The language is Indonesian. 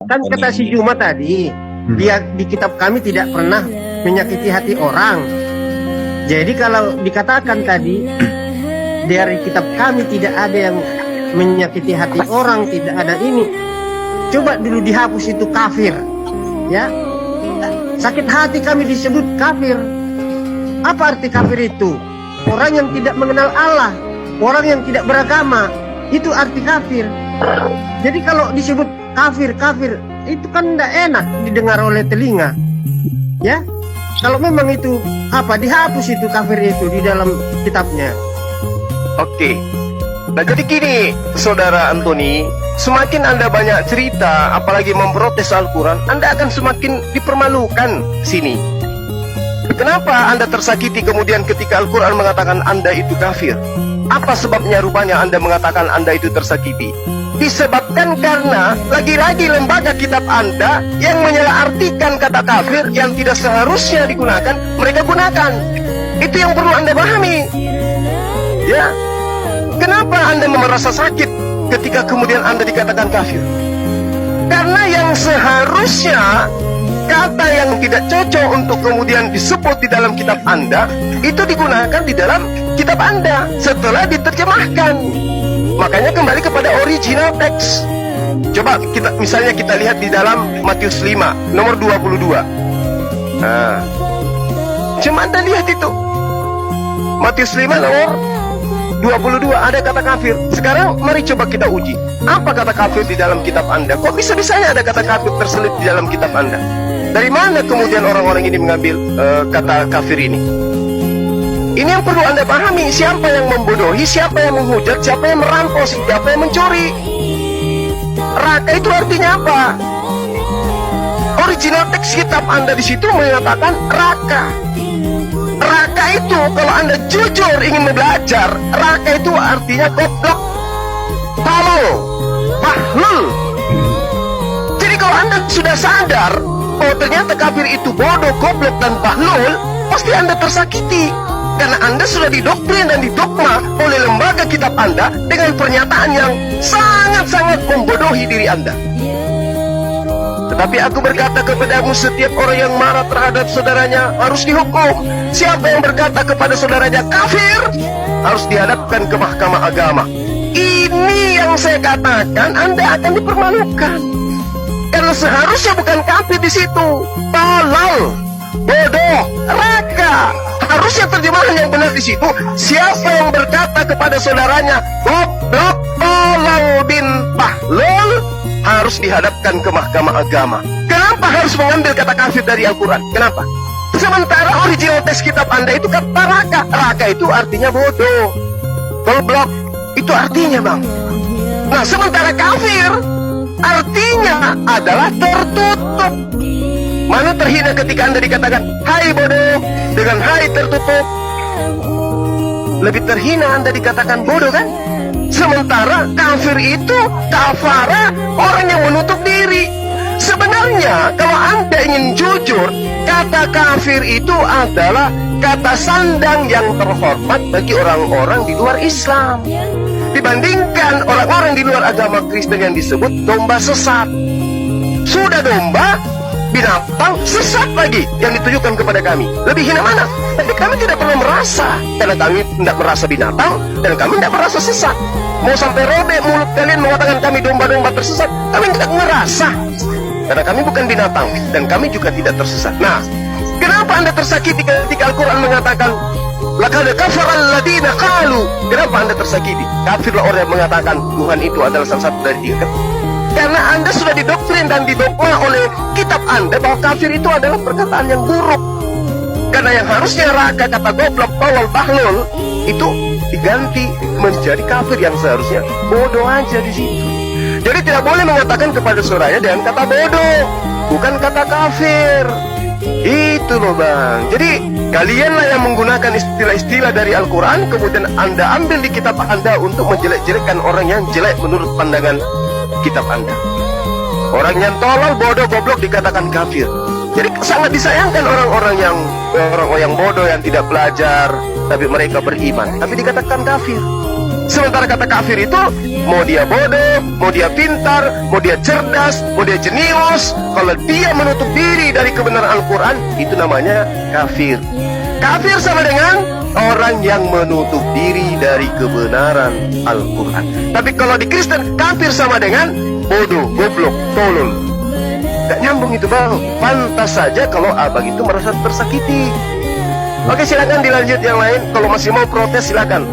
Kan kata si Juma tadi, dia di kitab kami tidak pernah menyakiti hati orang. Jadi kalau dikatakan tadi dari kitab kami tidak ada yang menyakiti hati orang, tidak ada ini. Coba dulu dihapus itu kafir, ya. Sakit hati kami disebut kafir. Apa arti kafir itu? Orang yang tidak mengenal Allah, orang yang tidak beragama, itu arti kafir. Jadi kalau disebut kafir itu kan tidak enak didengar oleh telinga, ya. Kalau memang itu dihapus itu kafir itu di dalam kitabnya. Oke. Nah jadi gini, saudara Antoni, semakin Anda banyak cerita, apalagi memprotes Al-Quran, Anda akan semakin dipermalukan sini. Kenapa Anda tersakiti kemudian ketika Al-Quran mengatakan Anda itu kafir? Apa sebabnya rupanya Anda mengatakan Anda itu tersakiti? Disebabkan karena lagi-lagi lembaga kitab Anda yang menyalahartikan kata kafir yang tidak seharusnya digunakan, mereka gunakan. Itu yang perlu Anda pahami. Ya. Kenapa Anda merasa sakit ketika kemudian Anda dikatakan kafir? Karena yang seharusnya kata yang tidak cocok untuk kemudian disebut di dalam kitab Anda itu digunakan di dalam kitab Anda setelah diterjemahkan. Makanya kembali kepada original text. Coba misalnya kita lihat di dalam Matius 5 nomor 22. Nah, cuma Anda lihat itu Matius 5 nomor 22 ada kata kafir. Sekarang mari coba kita uji. Apa kata kafir di dalam kitab Anda? Kok bisa-bisanya ada kata kafir terselip di dalam kitab Anda? Dari mana kemudian orang-orang ini mengambil kata kafir ini? Ini yang perlu Anda pahami. Siapa yang membodohi, siapa yang menghujat, siapa yang merampok, siapa yang mencuri. Raka itu artinya apa? Original teks kitab Anda di situ mengatakan raka. Raka itu kalau Anda jujur ingin belajar, raka itu artinya goblok, tolol, bahlul. Jadi kalau Anda sudah sadar oh ternyata kafir itu bodoh, goblok, dan bahlul, pasti Anda tersakiti. Karena Anda sudah didoktrin dan didogma oleh lembaga kitab Anda dengan pernyataan yang sangat-sangat membodohi diri Anda. Tetapi aku berkata kepadamu, setiap orang yang marah terhadap saudaranya harus dihukum. Siapa yang berkata kepada saudaranya kafir harus dihadapkan ke mahkamah agama. Ini yang saya katakan, Anda akan dipermalukan. Karena seharusnya bukan kafir di situ, tolol, bodoh, raka. Harusnya terjemahan yang benar di situ, siapa yang berkata kepada saudaranya goblok, tolol, bin bahlul, harus dihadapkan ke mahkamah agama. Kenapa harus mengambil kata kafir dari Al-Quran? Kenapa? Sementara original teks kitab Anda itu kata raka. Raka itu artinya bodoh, goblok, itu artinya bang. Nah sementara kafir artinya adalah tertutup. Mana terhina ketika Anda dikatakan hai bodoh dengan hai tertutup? Lebih terhina Anda dikatakan bodoh kan? Sementara kafir itu kafara, orang yang menutup diri. Sebenarnya kalau Anda ingin jujur, kata kafir itu adalah kata sandang yang terhormat bagi orang-orang di luar Islam, dibandingkan orang-orang di luar agama Kristen yang disebut domba sesat. Sudah domba, binatang, sesat lagi yang ditujukan kepada kami. Lebih hina mana? Tapi kami tidak perlu merasa, karena kami tidak merasa binatang dan kami tidak merasa sesat. Mau sampai robek mulut kalian mengatakan kami domba-domba tersesat, kami tidak merasa, karena kami bukan binatang dan kami juga tidak tersesat. Nah, kenapa Anda tersakiti ketika Al-Quran mengatakan laqad kafara alladziina qalu? Kenapa Anda tersakiti? Kafirlah orang yang mengatakan Tuhan itu adalah salah satu dari tiga. Karena Anda sudah didoktrin dan didogma oleh kitab Anda bahwa kafir itu adalah perkataan yang buruk. Karena yang harusnya raka, kata goblok, tolol, bahlul, itu diganti menjadi kafir yang seharusnya bodoh aja di situ. Jadi tidak boleh mengatakan kepada saudaranya dengan kata bodoh, bukan kata kafir. Itu loh bang. Jadi kalianlah yang menggunakan istilah-istilah dari Al-Quran, kemudian Anda ambil di kitab Anda untuk menjelek-jelekkan orang yang jelek menurut pandangan kitab Anda. Orang yang tolol, bodoh, goblok dikatakan kafir. Jadi sangat disayangkan orang-orang yang bodoh, yang tidak belajar, tapi mereka beriman, tapi dikatakan kafir. Sementara kata kafir itu, mau dia bodoh, mau dia pintar, mau dia cerdas, mau dia jenius, kalau dia menutup diri dari kebenaran Al-Quran, itu namanya kafir. Kafir sama dengan orang yang menutup diri dari kebenaran Al-Quran. Tapi kalau di Kristen, kafir sama dengan bodoh, goblok, tolol. Gak nyambung itu bang. Pantas saja kalau abang itu merasa tersakiti. Oke, silakan dilanjut yang lain. Kalau masih mau protes silakan.